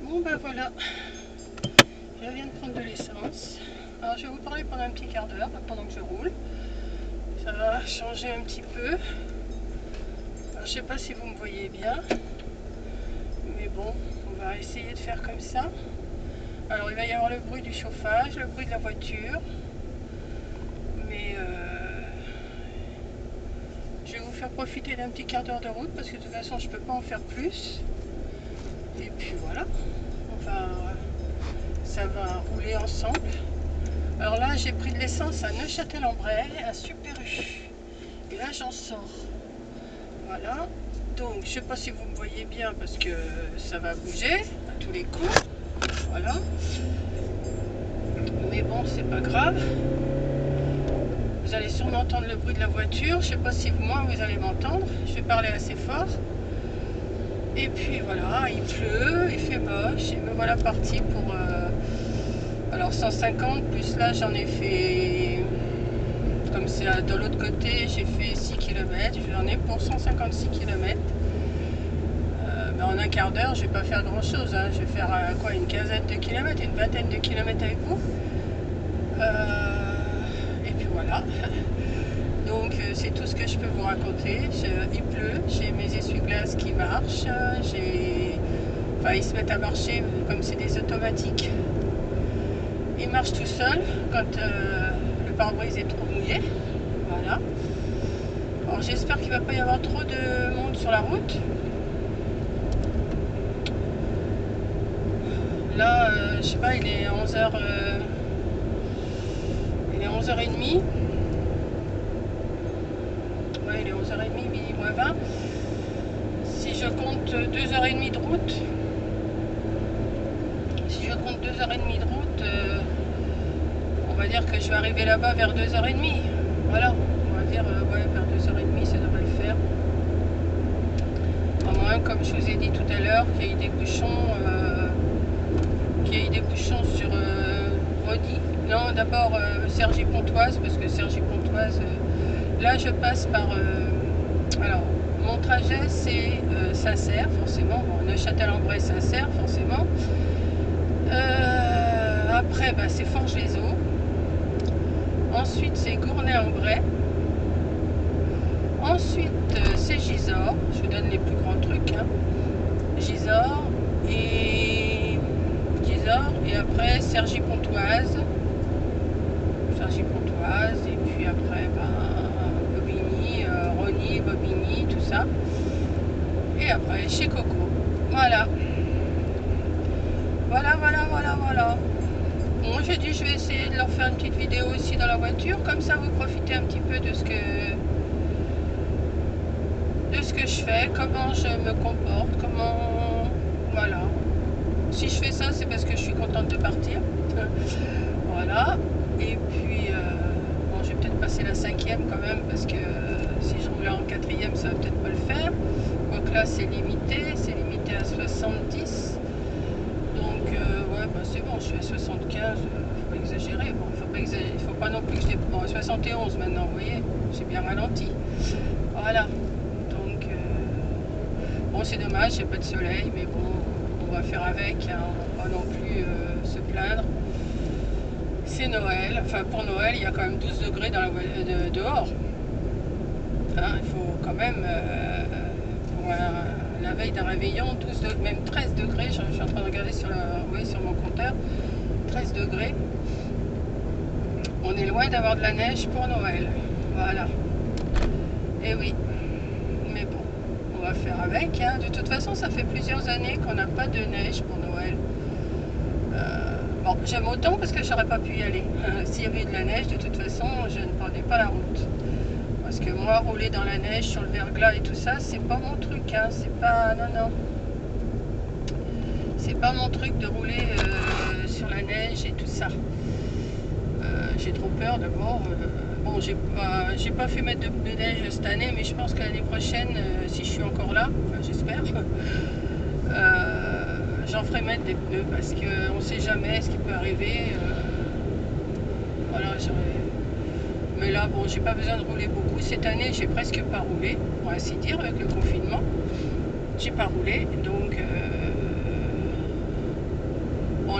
Bon ben voilà, je viens de prendre de l'essence. Alors je vais vous parler pendant un petit quart d'heure, pendant que je roule. Ça va changer un petit peu. Alors, je sais pas si vous me voyez bien, mais bon, on va essayer de faire comme ça. Alors il va y avoir le bruit du chauffage, le bruit de la voiture, mais je vais vous faire profiter d'un petit quart d'heure de route parce que de toute façon je peux pas en faire plus. Et puis voilà, ça va rouler ensemble. Alors là j'ai pris de l'essence à Neufchâtel-en-Bray, à Super U. Et là j'en sors. Voilà. Donc je sais pas si vous me voyez bien parce que ça va bouger à tous les coups. Voilà. Mais bon, c'est pas grave. Vous allez sûrement entendre le bruit de la voiture. Je sais pas si moi vous allez m'entendre. Je vais parler assez fort. Et puis voilà, il pleut, il fait moche. Et me voilà parti pour alors 150 plus là j'en ai fait, comme c'est de l'autre côté, j'ai fait 6 km. J'en ai pour 156 km. Mais en un quart d'heure, je vais pas faire grand chose. Hein. Je vais faire quoi, une quinzaine de kilomètres, une vingtaine de kilomètres avec vous. Et puis voilà. Donc c'est tout ce que je peux vous raconter. Il pleut, j'ai mes essuie-glaces qui marchent. Enfin, ils se mettent à marcher comme c'est des automatiques. Ils marchent tout seuls quand le pare-brise est trop mouillé. Voilà. Alors j'espère qu'il ne va pas y avoir trop de monde sur la route. Là, je sais pas, il est 11h. Il est 11h30. Ouais, il est 11h30, midi moins 20. Si je compte 2h30 de route, on va dire que je vais arriver là-bas vers 2h30. Voilà, on va dire ouais, vers 2h30, ça devrait le faire. À moins, comme je vous ai dit tout à l'heure, qu'il y ait des bouchons, sur Rodi. Non, d'abord Cergy-Pontoise, parce que Cergy-Pontoise, là je passe par. Alors, mon trajet c'est Saint-Cerf, forcément. Bon, Neufchâtel-en-Bray, Saint-Cerf, forcément. Après, bah, c'est Forges-les-Eaux. Ensuite, c'est Gournay-en-Bray. Ensuite, c'est Gisors. Je vous donne les plus grands trucs. Hein. Gisors et après Cergy-Pontoise. Et puis après, Bobigny, Rosny, Bobigny, tout ça. Et après, chez Coco. Voilà. Voilà. Bon, j'ai dit je vais essayer de leur faire une petite vidéo aussi dans la voiture, comme ça vous profitez un petit peu de ce que je fais, comment je me comporte, voilà. Si je fais ça, c'est parce que je suis contente de partir. Voilà. Et puis, bon, je vais peut-être passer la 5e quand même, parce que si je roulais en 4e, ça va peut-être pas le faire. Donc là, c'est limité à 70. Donc, ouais, c'est bon, je suis à 75, faut pas exagérer. Bon, il faut pas non plus que je dépasse. Bon, 71 maintenant, vous voyez, j'ai bien ralenti. Voilà. Donc, bon, c'est dommage, il n'y a pas de soleil, mais bon, on va faire avec, hein, on va pas non plus se plaindre. C'est Noël, enfin pour Noël, il y a quand même 12 degrés dehors. Hein, il faut quand même, pour la veille d'un réveillon, 12 degrés, même 13 degrés, je suis en train de regarder sur mon compteur, 13 degrés. On est loin d'avoir de la neige pour Noël. Voilà. Et oui. Mais bon, on va faire avec. Hein. De toute façon, ça fait plusieurs années qu'on n'a pas de neige pour Noël. Bon, j'aime autant parce que j'aurais pas pu y aller. S'il y avait de la neige, de toute façon, je ne prenais pas la route. Parce que moi, rouler dans la neige, sur le verglas et tout ça, c'est pas mon truc. Hein. C'est pas... Non. C'est pas mon truc de rouler sur la neige et tout ça. J'ai trop peur d'abord. Bon, j'ai pas fait mettre de neige cette année, mais je pense que l'année prochaine, si je suis encore là, enfin j'espère, j'en ferai mettre des pneus parce qu'on ne sait jamais ce qui peut arriver. Voilà, mais là, bon, j'ai pas besoin de rouler beaucoup. Cette année, j'ai presque pas roulé, pour ainsi dire, avec le confinement. J'ai pas roulé, donc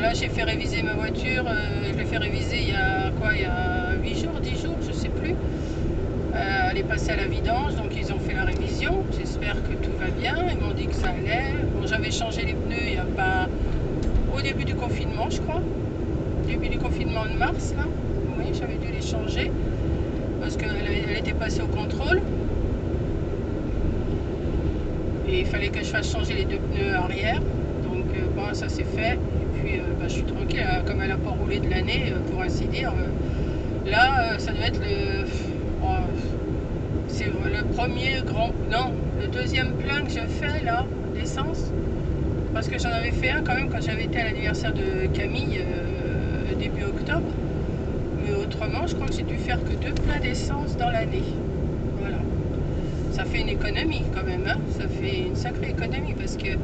là j'ai fait réviser ma voiture, je l'ai fait réviser il y a quoi, il y a 8 jours, 10 jours, je sais plus. Elle est passée à la vidange, donc ils ont fait la révision. J'espère que tout va bien. Ils m'ont dit que ça allait. Bon, j'avais changé les pneus il y a pas au début du confinement, je crois. Début du confinement de mars, là. Oui, j'avais dû les changer parce qu'elle était passée au contrôle. Et il fallait que je fasse changer les 2 pneus arrière. Donc bon, ça c'est fait. Et puis je suis tranquille, comme elle n'a pas roulé de l'année, pour ainsi dire. Là, ça doit être c'est le premier grand... Non, le deuxième plein que je fais là, d'essence. Parce que j'en avais fait un quand même quand j'avais été à l'anniversaire de Camille, début octobre. Mais autrement, je crois que j'ai dû faire que 2 pleins d'essence dans l'année. Voilà. Ça fait une économie quand même, hein. Ça fait une sacrée économie parce que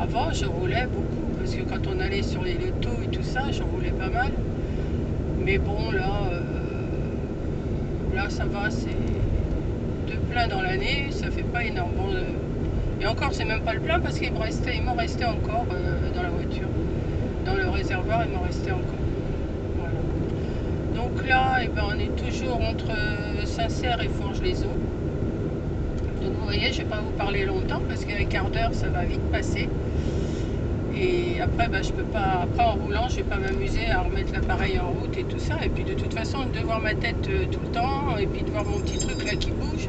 avant je roulais beaucoup. Parce que quand on allait sur les lotos et tout ça, je roulais pas mal. Mais bon, là ça va, c'est 2 pleins dans l'année, ça fait pas énorme. Bon, et encore, c'est même pas le plein parce qu'il m'en restait encore dans la voiture. Dans le réservoir, il m'en restait encore. Voilà. Donc là, ben, on est toujours entre Saint-Cyr et Forges-les-Eaux. Donc vous voyez, je vais pas vous parler longtemps parce qu'un quart d'heure, ça va vite passer. Et après, ben, je peux pas. Après, en roulant, je vais pas m'amuser à remettre l'appareil en route et tout ça. Et puis de toute façon, de voir ma tête tout le temps et puis de voir mon petit truc là qui bouge,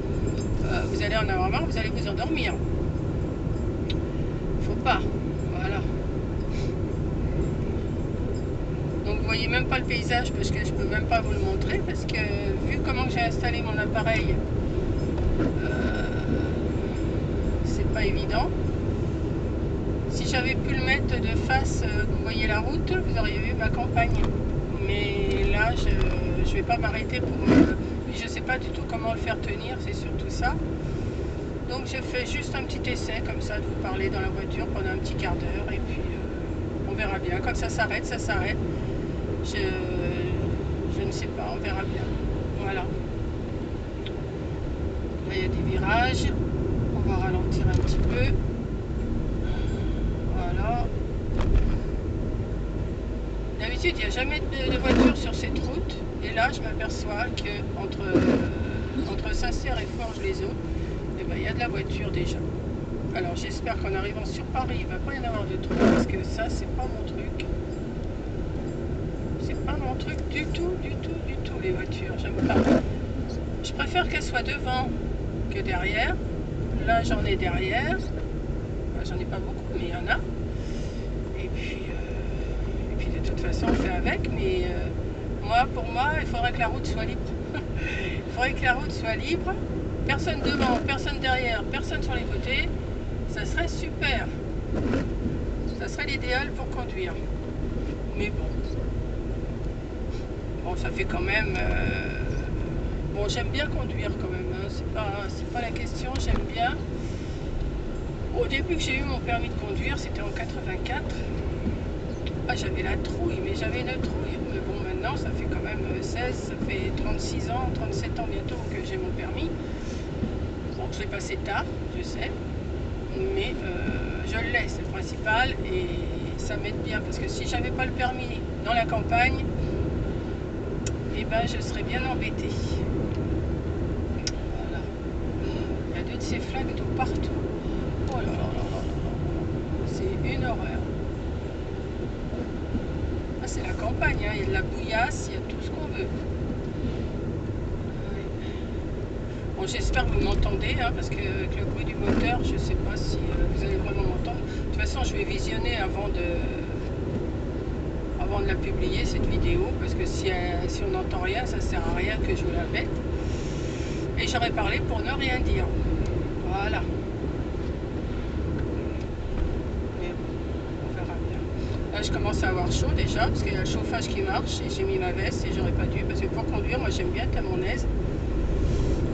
vous allez en avoir marre, vous allez vous endormir. Faut pas. Voilà. Donc vous voyez même pas le paysage parce que je peux même pas vous le montrer parce que vu comment j'ai installé mon appareil, c'est pas évident. Si j'avais pu le mettre de face, vous voyez la route, vous auriez vu ma campagne. Mais là, je vais pas m'arrêter pour... je sais pas du tout comment le faire tenir, c'est surtout ça. Donc je fais juste un petit essai comme ça de vous parler dans la voiture pendant un petit quart d'heure et puis on verra bien. Quand ça s'arrête, ça s'arrête. Je ne sais pas, on verra bien. Voilà. Là il y a des virages. On va ralentir un petit peu. Voilà. D'habitude, il n'y a jamais de voiture sur cette route. Et là, je m'aperçois que entre Saint-Cyr et Forges-les-Eaux, eh ben, il y a de la voiture déjà. Alors j'espère qu'en arrivant sur Paris, il ne va pas y en avoir de trop parce que ça, c'est pas mon truc. C'est pas mon truc du tout, les voitures. J'aime pas. Je préfère qu'elles soient devant que derrière. Là, j'en ai derrière. Enfin, j'en ai pas beaucoup, mais il y en a. Et puis de toute façon, on fait avec. Mais pour moi, il faudrait que la route soit libre. Il faudrait que la route soit libre. Personne devant, personne derrière, personne sur les côtés. Ça serait super. Ça serait l'idéal pour conduire. Mais bon. Bon, ça fait quand même... Bon, j'aime bien conduire quand même. Hein. C'est pas la question, j'aime bien. Au début que j'ai eu mon permis de conduire, c'était en 84. Ah, j'avais la trouille, mais j'avais une trouille. Mais bon, maintenant, ça fait quand même 16, ça fait 36 ans, 37 ans bientôt que j'ai mon permis. Bon, je l'ai passé tard, je sais. Mais je l'ai, c'est le principal. Et ça m'aide bien, parce que si j'avais pas le permis dans la campagne, eh ben, je serais bien embêtée. Voilà. Il y a 2 de ces flaques de partout. Oh là là là là là. C'est une horreur. Ah, c'est la campagne, hein. Il y a de la bouillasse, il y a tout ce qu'on veut. Ouais. Bon, j'espère que vous m'entendez, hein, parce que avec le bruit du moteur, je ne sais pas si vous allez vraiment m'entendre. De toute façon, je vais visionner avant de la publier, cette vidéo, parce que si on n'entend rien, ça sert à rien que je vous la mette. Et j'aurais parlé pour ne rien dire. Voilà. Là, je commence à avoir chaud déjà, parce qu'il y a le chauffage qui marche, et j'ai mis ma veste, et j'aurais pas dû, parce que pour conduire, moi j'aime bien être à mon aise.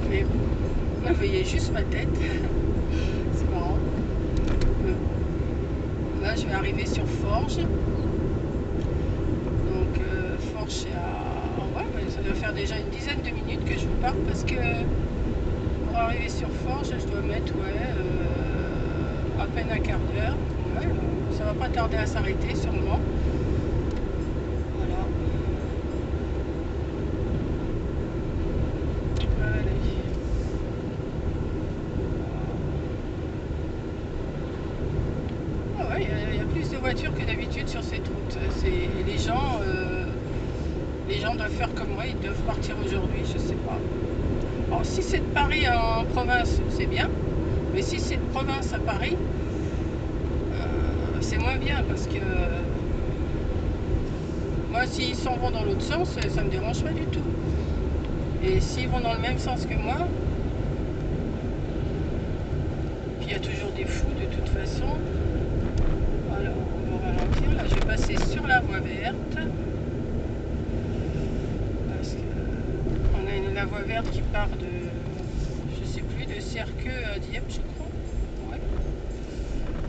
Mais vous voyez juste ma tête. C'est marrant. Là, je vais arriver sur Forges. Donc, Forges, c'est à... Ouais, ça doit faire déjà une dizaine de minutes que je vous parle, parce que pour arriver sur Forges, je dois mettre, à peine un quart d'heure. Ouais, ça va pas tarder à s'arrêter sûrement. plus de voitures que d'habitude sur cette route. Les gens doivent faire comme moi, ils doivent partir aujourd'hui, je sais pas. Alors si c'est de Paris en province, c'est bien. Mais si c'est de province à Paris, c'est moins bien parce que moi, s'ils s'en vont dans l'autre sens, ça me dérange pas du tout. Et s'ils vont dans le même sens que moi, puis il y a toujours des fous de toute façon. Alors, on va ralentir. Là, je vais passer sur la voie verte. Parce que on a la voie verte qui part de, je sais plus, de Serqueux à Dieppe, je crois. Ouais.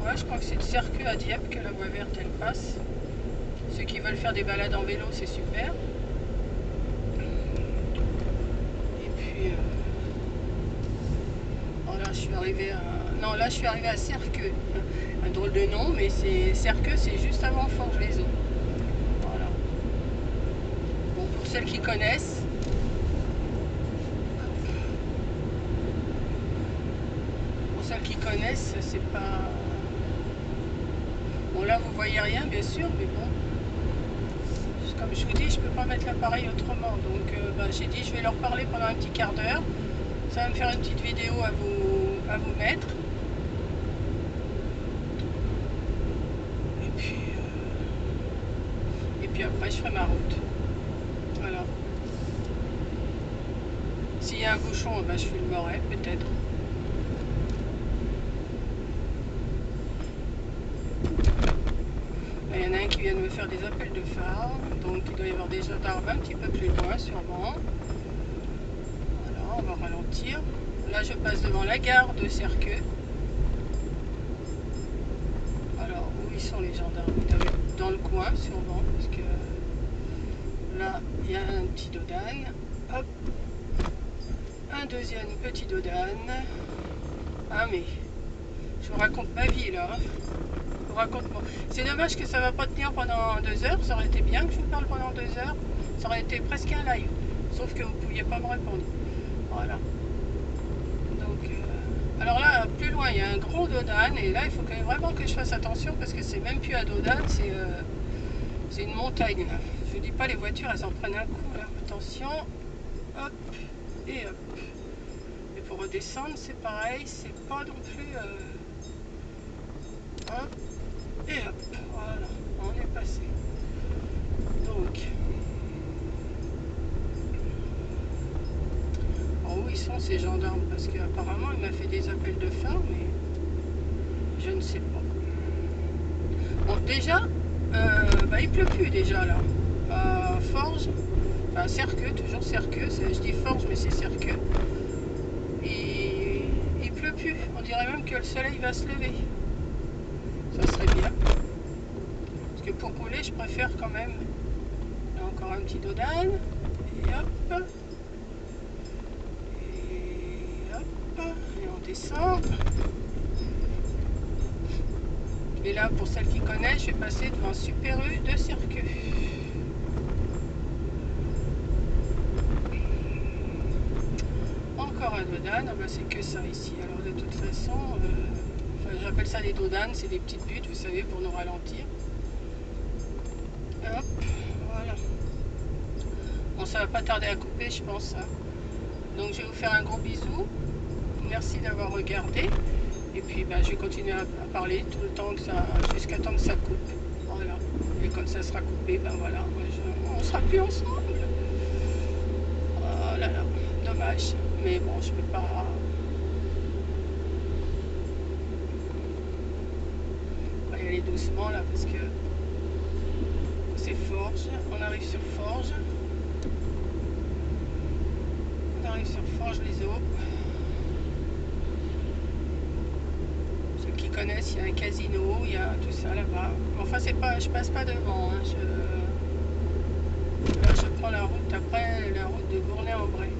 Ouais, je crois que c'est de Serqueux à Dieppe que la voie verte, elle passe. Ceux qui veulent faire des balades en vélo, c'est super. Et puis, oh là, je suis arrivée à... Non, là, je suis arrivée à Serqueux. Un drôle de nom, mais c'est Serqueux, c'est juste avant Forges-les-Eaux. Voilà. Bon, pour celles qui connaissent. Pour celles qui connaissent, c'est pas... Bon, là, vous voyez rien, bien sûr, mais bon. Comme je vous dis, je peux pas mettre l'appareil autrement. Donc, j'ai dit, je vais leur parler pendant un petit quart d'heure. Ça va me faire une petite vidéo à vous mettre. Et puis après, je ferai ma route. Voilà. S'il y a un bouchon, je filmerai peut-être. Il y en a un qui vient de me faire des appels de phare. Donc, il doit y avoir des gendarmes un petit peu plus loin, sûrement. Voilà, on va ralentir. Là, je passe devant la gare de Serqueux. Alors, où ils sont les gendarmes? Ils doivent être dans le coin, sûrement, parce que là, il y a un petit dodane. Hop. Un deuxième petit dodane. Ah, mais je vous raconte ma vie, là. Je vous raconte moi. C'est dommage que ça ne va pas tenir pendant 2 heures. Ça aurait été bien que je vous parle pendant 2 heures. Ça aurait été presque un live. Sauf que vous ne pouviez pas me répondre. Voilà. Donc, alors là, plus loin, il y a un gros dodane. Et là, il faut vraiment que je fasse attention parce que c'est même plus un dodane, c'est une montagne. Là. Je vous dis pas, les voitures, elles en prennent un coup. Là. Attention. Hop. Et hop. Et pour redescendre, c'est pareil. C'est pas non plus... hop. Et hop. Voilà. On est passé. Donc... où ils sont ces gendarmes? Parce qu'apparemment il m'a fait des appels de phare, mais je ne sais pas. Bon, déjà, il pleut plus déjà là. À Forges, enfin Serqueux, toujours Serqueux, je dis Forges, mais c'est Serqueux. Et il pleut plus. On dirait même que le soleil va se lever. Ça serait bien. Parce que pour rouler, je préfère quand même. Là, encore un petit dodane. Et hop. Et on descend. Et là, pour celles qui connaissent, je vais passer devant Super U de Serqueux. Encore un dodane. C'est que ça ici. Alors de toute façon, j'appelle ça des dodanes, c'est des petites buttes, vous savez, pour nous ralentir. Hop, voilà. Bon, ça va pas tarder à couper, je pense. Hein. Donc je vais vous faire un gros bisou. Merci d'avoir regardé. Et puis je vais continuer à parler tout le temps que ça, jusqu'à temps que ça coupe. Voilà. Et quand ça sera coupé, voilà, on sera plus ensemble. Oh là là, dommage. Mais bon, je peux pas. On va y aller doucement là parce que c'est Forges. On arrive sur Forges. On arrive sur Forges-les-Eaux. Ceux qui connaissent, il y a un casino, il y a tout ça là-bas. Enfin, c'est pas, je passe pas devant. Hein. Là, je prends la route après, la route de Gournay-en-Bray.